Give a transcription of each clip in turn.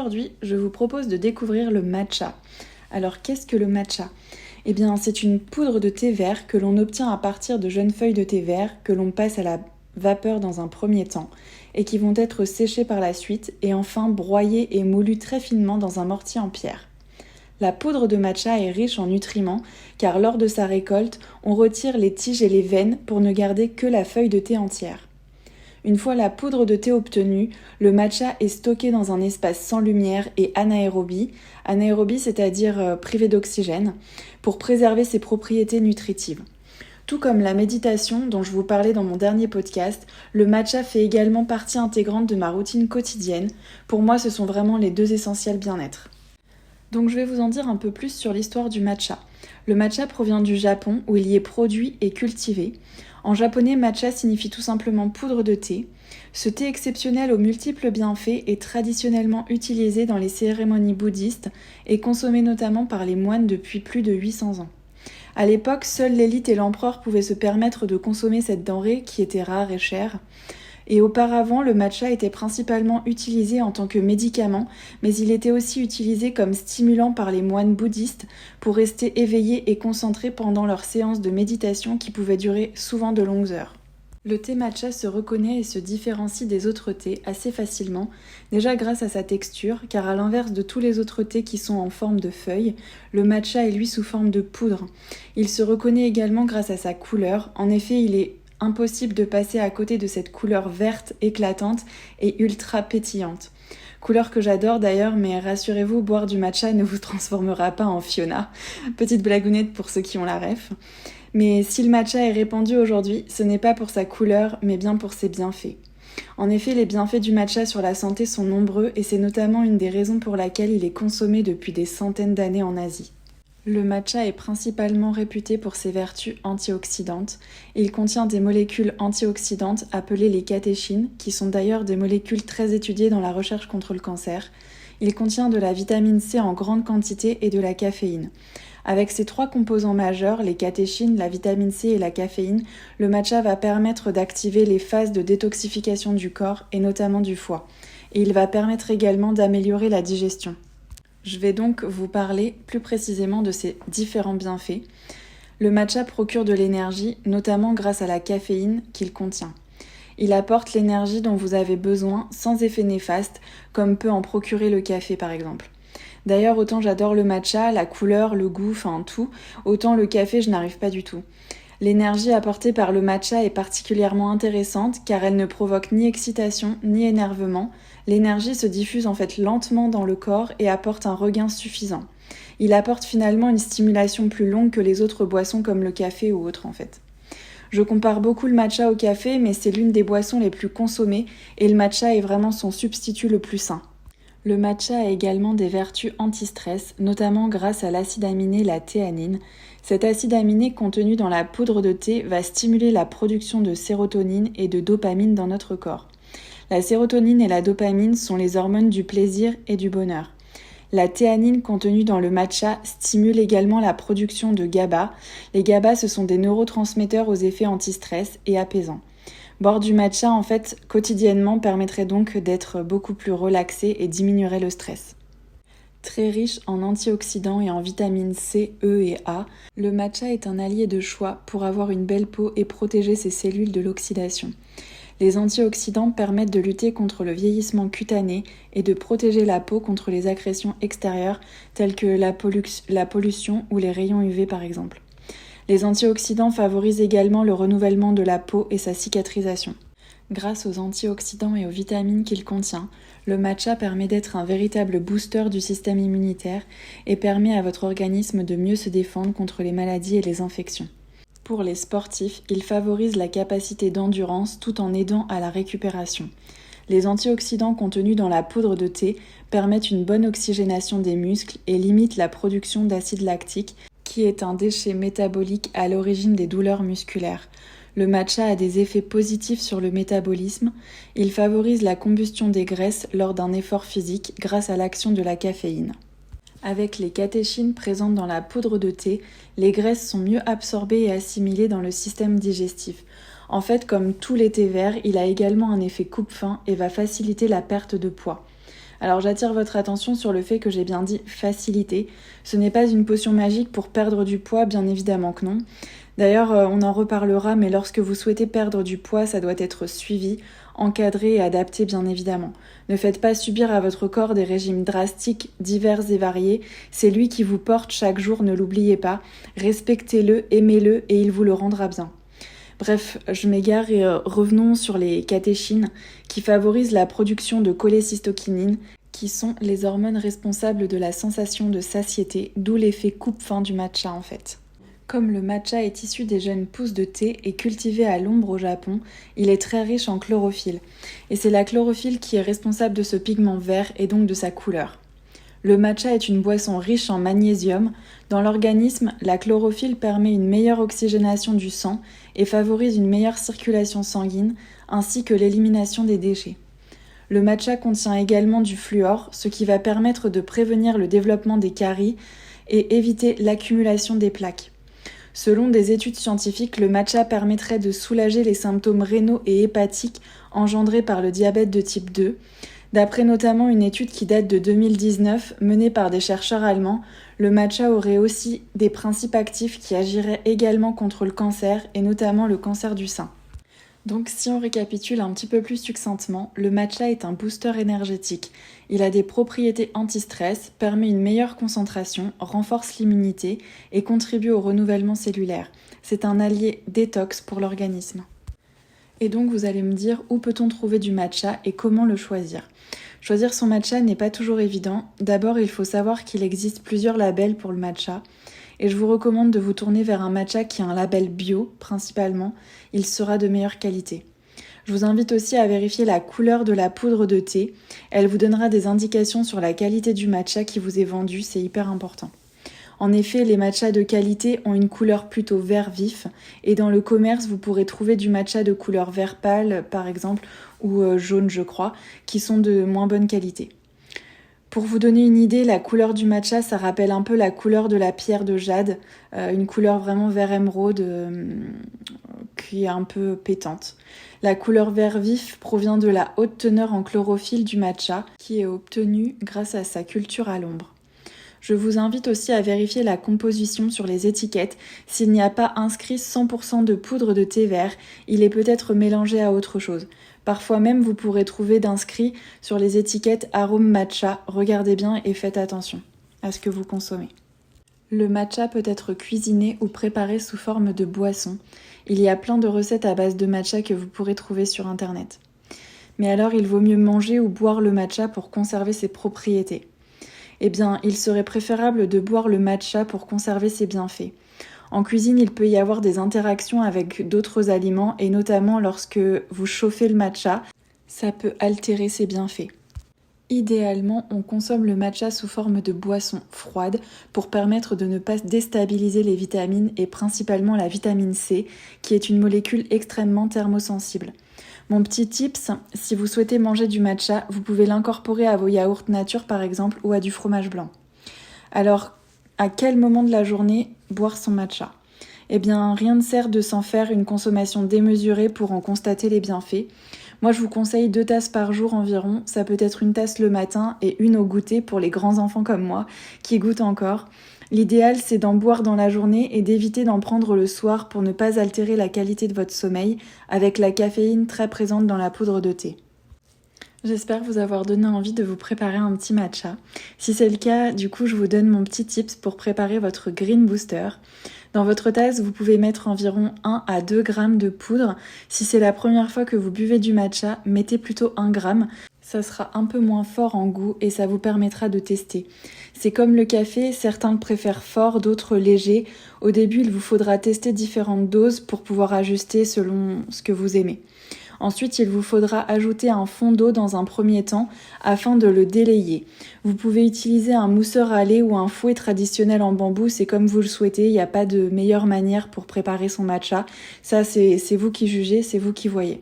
Aujourd'hui, je vous propose de découvrir le matcha. Alors, qu'est-ce que le matcha ? Eh bien, c'est une poudre de thé vert que l'on obtient à partir de jeunes feuilles de thé vert que l'on passe à la vapeur dans un premier temps et qui vont être séchées par la suite et enfin broyées et moulues très finement dans un mortier en pierre. La poudre de matcha est riche en nutriments car lors de sa récolte, on retire les tiges et les veines pour ne garder que la feuille de thé entière. Une fois la poudre de thé obtenue, le matcha est stocké dans un espace sans lumière et anaérobie, c'est-à-dire privé d'oxygène, pour préserver ses propriétés nutritives. Tout comme la méditation dont je vous parlais dans mon dernier podcast, le matcha fait également partie intégrante de ma routine quotidienne. Pour moi, ce sont vraiment les deux essentiels bien-être. Donc je vais vous en dire un peu plus sur l'histoire du matcha. Le matcha provient du Japon où il y est produit et cultivé. En japonais, matcha signifie tout simplement poudre de thé. Ce thé exceptionnel aux multiples bienfaits est traditionnellement utilisé dans les cérémonies bouddhistes et consommé notamment par les moines depuis plus de 800 ans. À l'époque, seule l'élite et l'empereur pouvaient se permettre de consommer cette denrée qui était rare et chère. Et auparavant, le matcha était principalement utilisé en tant que médicament, mais il était aussi utilisé comme stimulant par les moines bouddhistes pour rester éveillés et concentrés pendant leurs séances de méditation qui pouvaient durer souvent de longues heures. Le thé matcha se reconnaît et se différencie des autres thés assez facilement, déjà grâce à sa texture, car à l'inverse de tous les autres thés qui sont en forme de feuilles, le matcha est lui sous forme de poudre. Il se reconnaît également grâce à sa couleur, en effet il est impossible de passer à côté de cette couleur verte éclatante et ultra pétillante. Couleur que j'adore d'ailleurs, mais rassurez-vous, boire du matcha ne vous transformera pas en Fiona. Petite blagounette pour ceux qui ont la ref. Mais si le matcha est répandu aujourd'hui, ce n'est pas pour sa couleur, mais bien pour ses bienfaits. En effet, les bienfaits du matcha sur la santé sont nombreux et c'est notamment une des raisons pour laquelle il est consommé depuis des centaines d'années en Asie. Le matcha est principalement réputé pour ses vertus antioxydantes. Il contient des molécules antioxydantes appelées les catéchines, qui sont d'ailleurs des molécules très étudiées dans la recherche contre le cancer. Il contient de la vitamine C en grande quantité et de la caféine. Avec ces trois composants majeurs, les catéchines, la vitamine C et la caféine, le matcha va permettre d'activer les phases de détoxification du corps et notamment du foie. Et il va permettre également d'améliorer la digestion. Je vais donc vous parler plus précisément de ces différents bienfaits. Le matcha procure de l'énergie, notamment grâce à la caféine qu'il contient. Il apporte l'énergie dont vous avez besoin sans effet néfaste, comme peut en procurer le café par exemple. D'ailleurs, autant j'adore le matcha, la couleur, le goût, enfin tout, autant le café je n'arrive pas du tout. L'énergie apportée par le matcha est particulièrement intéressante car elle ne provoque ni excitation ni énervement. L'énergie se diffuse en fait lentement dans le corps et apporte un regain suffisant. Il apporte finalement une stimulation plus longue que les autres boissons comme le café ou autres en fait. Je compare beaucoup le matcha au café, mais c'est l'une des boissons les plus consommées et le matcha est vraiment son substitut le plus sain. Le matcha a également des vertus anti-stress, notamment grâce à l'acide aminé, la théanine. Cet acide aminé contenu dans la poudre de thé va stimuler la production de sérotonine et de dopamine dans notre corps. La sérotonine et la dopamine sont les hormones du plaisir et du bonheur. La théanine contenue dans le matcha stimule également la production de GABA. Les GABA, ce sont des neurotransmetteurs aux effets anti-stress et apaisants. Boire du matcha, en fait, quotidiennement permettrait donc d'être beaucoup plus relaxé et diminuerait le stress. Très riche en antioxydants et en vitamines C, E et A, le matcha est un allié de choix pour avoir une belle peau et protéger ses cellules de l'oxydation. Les antioxydants permettent de lutter contre le vieillissement cutané et de protéger la peau contre les agressions extérieures telles que la pollution ou les rayons UV par exemple. Les antioxydants favorisent également le renouvellement de la peau et sa cicatrisation. Grâce aux antioxydants et aux vitamines qu'il contient, le matcha permet d'être un véritable booster du système immunitaire et permet à votre organisme de mieux se défendre contre les maladies et les infections. Pour les sportifs, il favorise la capacité d'endurance tout en aidant à la récupération. Les antioxydants contenus dans la poudre de thé permettent une bonne oxygénation des muscles et limitent la production d'acide lactique, qui est un déchet métabolique à l'origine des douleurs musculaires. Le matcha a des effets positifs sur le métabolisme. Il favorise la combustion des graisses lors d'un effort physique grâce à l'action de la caféine. Avec les catéchines présentes dans la poudre de thé, les graisses sont mieux absorbées et assimilées dans le système digestif. En fait, comme tous les thés verts, il a également un effet coupe-faim et va faciliter la perte de poids. Alors j'attire votre attention sur le fait que j'ai bien dit facilité. Ce n'est pas une potion magique pour perdre du poids, bien évidemment que non. D'ailleurs, on en reparlera, mais lorsque vous souhaitez perdre du poids, ça doit être suivi, encadré et adapté bien évidemment. Ne faites pas subir à votre corps des régimes drastiques, divers et variés. C'est lui qui vous porte chaque jour, ne l'oubliez pas. Respectez-le, aimez-le et il vous le rendra bien. Bref, je m'égare et revenons sur les catéchines qui favorisent la production de cholécystokinine, qui sont les hormones responsables de la sensation de satiété, d'où l'effet coupe-faim du matcha en fait. Comme le matcha est issu des jeunes pousses de thé et cultivé à l'ombre au Japon, il est très riche en chlorophylle. Et c'est la chlorophylle qui est responsable de ce pigment vert et donc de sa couleur. Le matcha est une boisson riche en magnésium. Dans l'organisme, la chlorophylle permet une meilleure oxygénation du sang et favorise une meilleure circulation sanguine, ainsi que l'élimination des déchets. Le matcha contient également du fluor, ce qui va permettre de prévenir le développement des caries et éviter l'accumulation des plaques. Selon des études scientifiques, le matcha permettrait de soulager les symptômes rénaux et hépatiques engendrés par le diabète de type 2. D'après notamment une étude qui date de 2019 menée par des chercheurs allemands, le matcha aurait aussi des principes actifs qui agiraient également contre le cancer et notamment le cancer du sein. Donc si on récapitule un petit peu plus succinctement, le matcha est un booster énergétique. Il a des propriétés anti-stress, permet une meilleure concentration, renforce l'immunité et contribue au renouvellement cellulaire. C'est un allié détox pour l'organisme. Et donc vous allez me dire où peut-on trouver du matcha et comment le choisir. Choisir son matcha n'est pas toujours évident. D'abord, il faut savoir qu'il existe plusieurs labels pour le matcha. Et je vous recommande de vous tourner vers un matcha qui a un label bio, principalement. Il sera de meilleure qualité. Je vous invite aussi à vérifier la couleur de la poudre de thé. Elle vous donnera des indications sur la qualité du matcha qui vous est vendu, c'est hyper important. En effet, les matchas de qualité ont une couleur plutôt vert vif et dans le commerce, vous pourrez trouver du matcha de couleur vert pâle, par exemple, ou jaune, je crois, qui sont de moins bonne qualité. Pour vous donner une idée, la couleur du matcha, ça rappelle un peu la couleur de la pierre de jade, une couleur vraiment vert émeraude qui est un peu pétante. La couleur vert vif provient de la haute teneur en chlorophylle du matcha, qui est obtenue grâce à sa culture à l'ombre. Je vous invite aussi à vérifier la composition sur les étiquettes. S'il n'y a pas inscrit 100% de poudre de thé vert, il est peut-être mélangé à autre chose. Parfois même, vous pourrez trouver d'inscrits sur les étiquettes arôme matcha. Regardez bien et faites attention à ce que vous consommez. Le matcha peut être cuisiné ou préparé sous forme de boisson. Il y a plein de recettes à base de matcha que vous pourrez trouver sur internet. Mais alors, il vaut mieux manger ou boire le matcha pour conserver ses propriétés. Eh bien, il serait préférable de boire le matcha pour conserver ses bienfaits. En cuisine, il peut y avoir des interactions avec d'autres aliments et notamment lorsque vous chauffez le matcha, ça peut altérer ses bienfaits. Idéalement, on consomme le matcha sous forme de boisson froide pour permettre de ne pas déstabiliser les vitamines et principalement la vitamine C, qui est une molécule extrêmement thermosensible. Mon petit tips, si vous souhaitez manger du matcha, vous pouvez l'incorporer à vos yaourts nature par exemple ou à du fromage blanc. Alors, à quel moment de la journée boire son matcha ? Eh bien, rien ne sert de s'en faire une consommation démesurée pour en constater les bienfaits. Moi, je vous conseille 2 tasses par jour environ. Ça peut être une tasse le matin et une au goûter pour les grands enfants comme moi qui goûtent encore. L'idéal, c'est d'en boire dans la journée et d'éviter d'en prendre le soir pour ne pas altérer la qualité de votre sommeil avec la caféine très présente dans la poudre de thé. J'espère vous avoir donné envie de vous préparer un petit matcha. Si c'est le cas, du coup, je vous donne mon petit tips pour préparer votre Green Booster. Dans votre tasse, vous pouvez mettre environ 1 à 2 grammes de poudre. Si c'est la première fois que vous buvez du matcha, mettez plutôt 1 gramme. Ça sera un peu moins fort en goût et ça vous permettra de tester. C'est comme le café, certains le préfèrent fort, d'autres léger. Au début, il vous faudra tester différentes doses pour pouvoir ajuster selon ce que vous aimez. Ensuite, il vous faudra ajouter un fond d'eau dans un premier temps afin de le délayer. Vous pouvez utiliser un mousseur à lait ou un fouet traditionnel en bambou, c'est comme vous le souhaitez, il n'y a pas de meilleure manière pour préparer son matcha. Ça, c'est vous qui jugez, c'est vous qui voyez.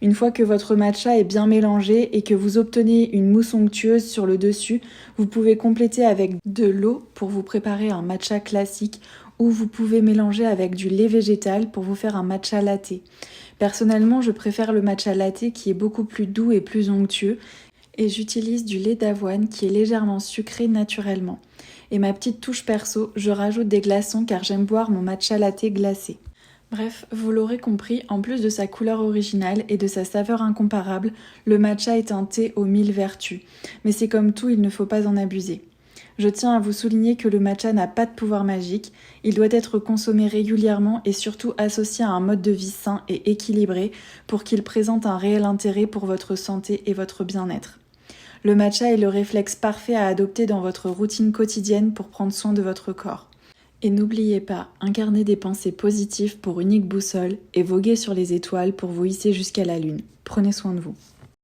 Une fois que votre matcha est bien mélangé et que vous obtenez une mousse onctueuse sur le dessus, vous pouvez compléter avec de l'eau pour vous préparer un matcha classique ou vous pouvez mélanger avec du lait végétal pour vous faire un matcha latte. Personnellement, je préfère le matcha latte qui est beaucoup plus doux et plus onctueux. Et j'utilise du lait d'avoine qui est légèrement sucré naturellement. Et ma petite touche perso, je rajoute des glaçons car j'aime boire mon matcha latte glacé. Bref, vous l'aurez compris, en plus de sa couleur originale et de sa saveur incomparable, le matcha est un thé aux 1000 vertus. Mais c'est comme tout, il ne faut pas en abuser. Je tiens à vous souligner que le matcha n'a pas de pouvoir magique, il doit être consommé régulièrement et surtout associé à un mode de vie sain et équilibré pour qu'il présente un réel intérêt pour votre santé et votre bien-être. Le matcha est le réflexe parfait à adopter dans votre routine quotidienne pour prendre soin de votre corps. Et n'oubliez pas, incarnez des pensées positives pour unique boussole et voguez sur les étoiles pour vous hisser jusqu'à la lune. Prenez soin de vous.